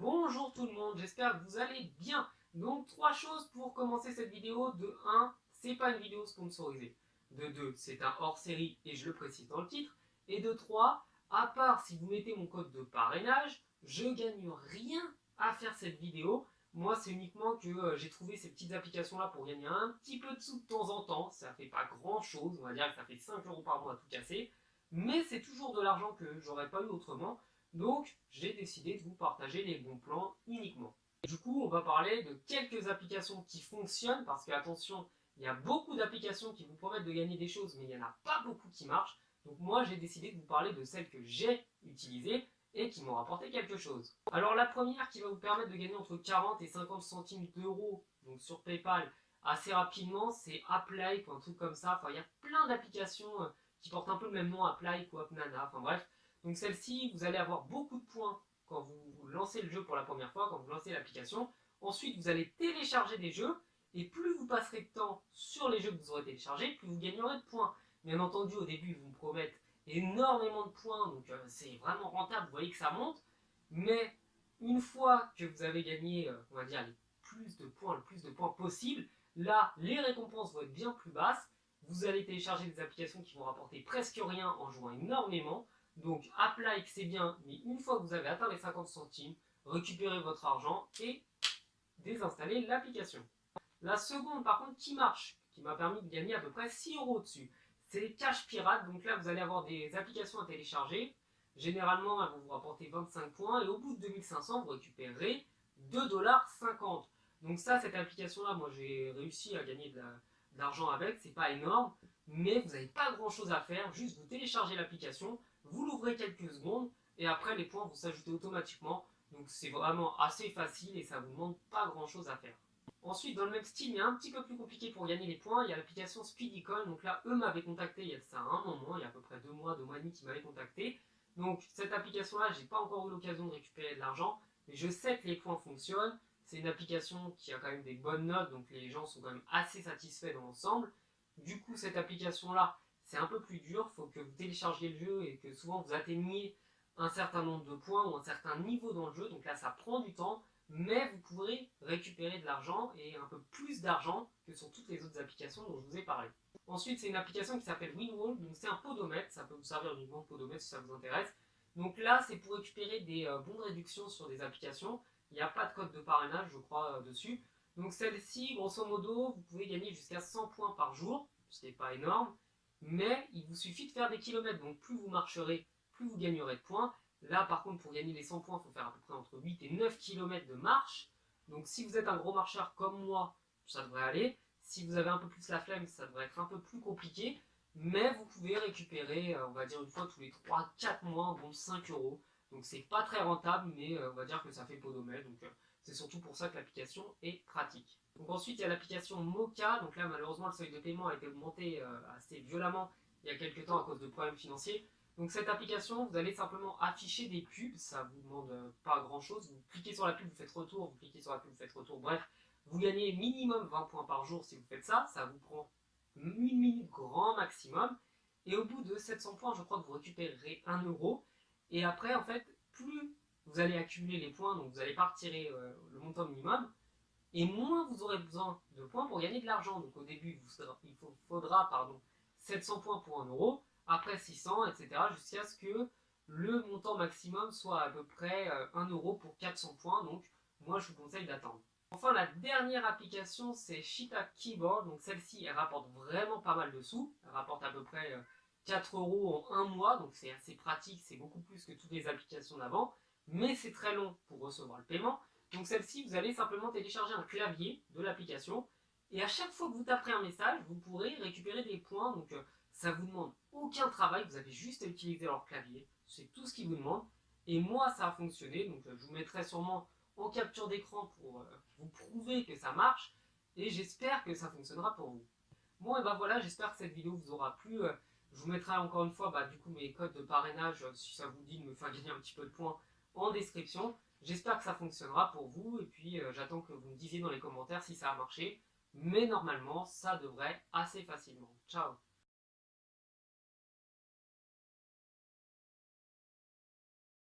Bonjour tout le monde, j'espère que vous allez bien. Donc 3 choses pour commencer cette vidéo. De 1, c'est pas une vidéo sponsorisée. De 2, c'est un hors-série et je le précise dans le titre. Et de 3, à part si vous mettez mon code de parrainage, je gagne rien à faire cette vidéo. Moi, c'est uniquement que j'ai trouvé ces petites applications là pour gagner un petit peu de sous de temps en temps. Ça fait pas grand chose, on va dire que ça fait 5 € par mois à tout casser. Mais c'est toujours de l'argent que j'aurais pas eu autrement. Donc, j'ai décidé de vous partager les bons plans uniquement. Du coup, on va parler de quelques applications qui fonctionnent, parce que, attention, il y a beaucoup d'applications qui vous promettent de gagner des choses, mais il n'y en a pas beaucoup qui marchent. Donc moi, j'ai décidé de vous parler de celles que j'ai utilisées et qui m'ont rapporté quelque chose. Alors la première qui va vous permettre de gagner entre 40 et 50 centimes d'euros, donc sur PayPal, assez rapidement, c'est Apply ou un truc comme ça. Enfin, il y a plein d'applications qui portent un peu le même nom, Apply ou AppNana, enfin bref. Donc celle-ci, vous allez avoir beaucoup de points quand vous lancez le jeu pour la première fois, quand vous lancez l'application. Ensuite, vous allez télécharger des jeux, et plus vous passerez de temps sur les jeux que vous aurez téléchargés, plus vous gagnerez de points. Bien entendu, au début, ils vous promettent énormément de points, donc c'est vraiment rentable, vous voyez que ça monte. Mais une fois que vous avez gagné, on va dire, le plus de points possible, là, les récompenses vont être bien plus basses. Vous allez télécharger des applications qui vont rapporter presque rien en jouant énormément. Donc, Apply, c'est bien, mais une fois que vous avez atteint les 50 centimes, récupérez votre argent et désinstallez l'application. La seconde, par contre, qui marche, qui m'a permis de gagner à peu près 6 € dessus, c'est Cash Pirate. Donc là, vous allez avoir des applications à télécharger. Généralement, elles vont vous rapporter 25 points et au bout de 2500, vous récupérez 2,50 $. Donc ça, cette application-là, moi, j'ai réussi à gagner de l'argent avec. C'est pas énorme, mais vous n'avez pas grand-chose à faire. Juste, vous téléchargez l'application, vous l'ouvrez quelques secondes et après, les points vont s'ajouter automatiquement. Donc c'est vraiment assez facile et ça ne vous demande pas grand-chose à faire. Ensuite, dans le même style, mais un petit peu plus compliqué pour gagner les points, il y a l'application Speedycoin. Donc là, eux m'avaient contacté il y a ça un moment, il y a à peu près 2 mois, 2 mois et demi qu'ils m'avaient contacté. Donc cette application-là, j'ai pas encore eu l'occasion de récupérer de l'argent, mais je sais que les points fonctionnent. C'est une application qui a quand même des bonnes notes, donc les gens sont quand même assez satisfaits dans l'ensemble. Du coup, cette application-là, c'est un peu plus dur, il faut que vous téléchargiez le jeu et que souvent vous atteigniez un certain nombre de points ou un certain niveau dans le jeu. Donc là, ça prend du temps, mais vous pourrez récupérer de l'argent et un peu plus d'argent que sur toutes les autres applications dont je vous ai parlé. Ensuite, c'est une application qui s'appelle Winwall, donc c'est un podomètre, ça peut vous servir uniquement de podomètre si ça vous intéresse. Donc là, c'est pour récupérer des bons de réduction sur des applications. Il n'y a pas de code de parrainage, je crois, dessus. Donc celle-ci, grosso modo, vous pouvez gagner jusqu'à 100 points par jour, ce qui n'est pas énorme, mais il vous suffit de faire des kilomètres. Donc plus vous marcherez, plus vous gagnerez de points. Là, par contre, pour gagner les 100 points, il faut faire à peu près entre 8 et 9 km de marche. Donc si vous êtes un gros marcheur comme moi, ça devrait aller. Si vous avez un peu plus la flemme, ça devrait être un peu plus compliqué. Mais vous pouvez récupérer, on va dire, une fois tous les 3-4 mois, bon 5 €. Donc c'est pas très rentable, mais on va dire que ça fait podomètre. Donc c'est surtout pour ça que l'application est pratique. Donc ensuite, il y a l'application Moka. Donc là, malheureusement, le seuil de paiement a été augmenté assez violemment il y a quelques temps à cause de problèmes financiers. Donc cette application, vous allez simplement afficher des pubs, ça vous demande pas grand chose. Vous cliquez sur la pub, vous faites retour, vous cliquez sur la pub, vous faites retour. Bref, vous gagnez minimum 20 points par jour si vous faites ça. Ça vous prend 1 minute grand maximum. Et au bout de 700 points, je crois que vous récupérerez 1 €. Et après, en fait, plus vous allez accumuler les points, donc vous n'allez pas retirer le montant minimum, et moins vous aurez besoin de points pour gagner de l'argent. Donc au début, il faudra 700 points pour 1 €. Après 600, etc. jusqu'à ce que le montant maximum soit à peu près 1 € pour 400 points. Donc moi je vous conseille d'attendre. Enfin, la dernière application, c'est Cheetah Keyboard. Donc celle-ci, elle rapporte vraiment pas mal de sous. Elle rapporte à peu près 4 € en un mois. Donc c'est assez pratique, c'est beaucoup plus que toutes les applications d'avant. Mais c'est très long pour recevoir le paiement. Donc celle-ci, vous allez simplement télécharger un clavier de l'application. Et à chaque fois que vous taperez un message, vous pourrez récupérer des points. Donc ça vous demande aucun travail, vous avez juste à utiliser leur clavier, c'est tout ce qu'ils vous demandent. Et moi ça a fonctionné, donc je vous mettrai sûrement en capture d'écran pour vous prouver que ça marche, et j'espère que ça fonctionnera pour vous. Bon et ben voilà, j'espère que cette vidéo vous aura plu. Je vous mettrai encore une fois du coup mes codes de parrainage, si ça vous dit de me faire gagner un petit peu de points, en description. J'espère que ça fonctionnera pour vous, et puis j'attends que vous me disiez dans les commentaires si ça a marché, mais normalement ça devrait assez facilement. Ciao!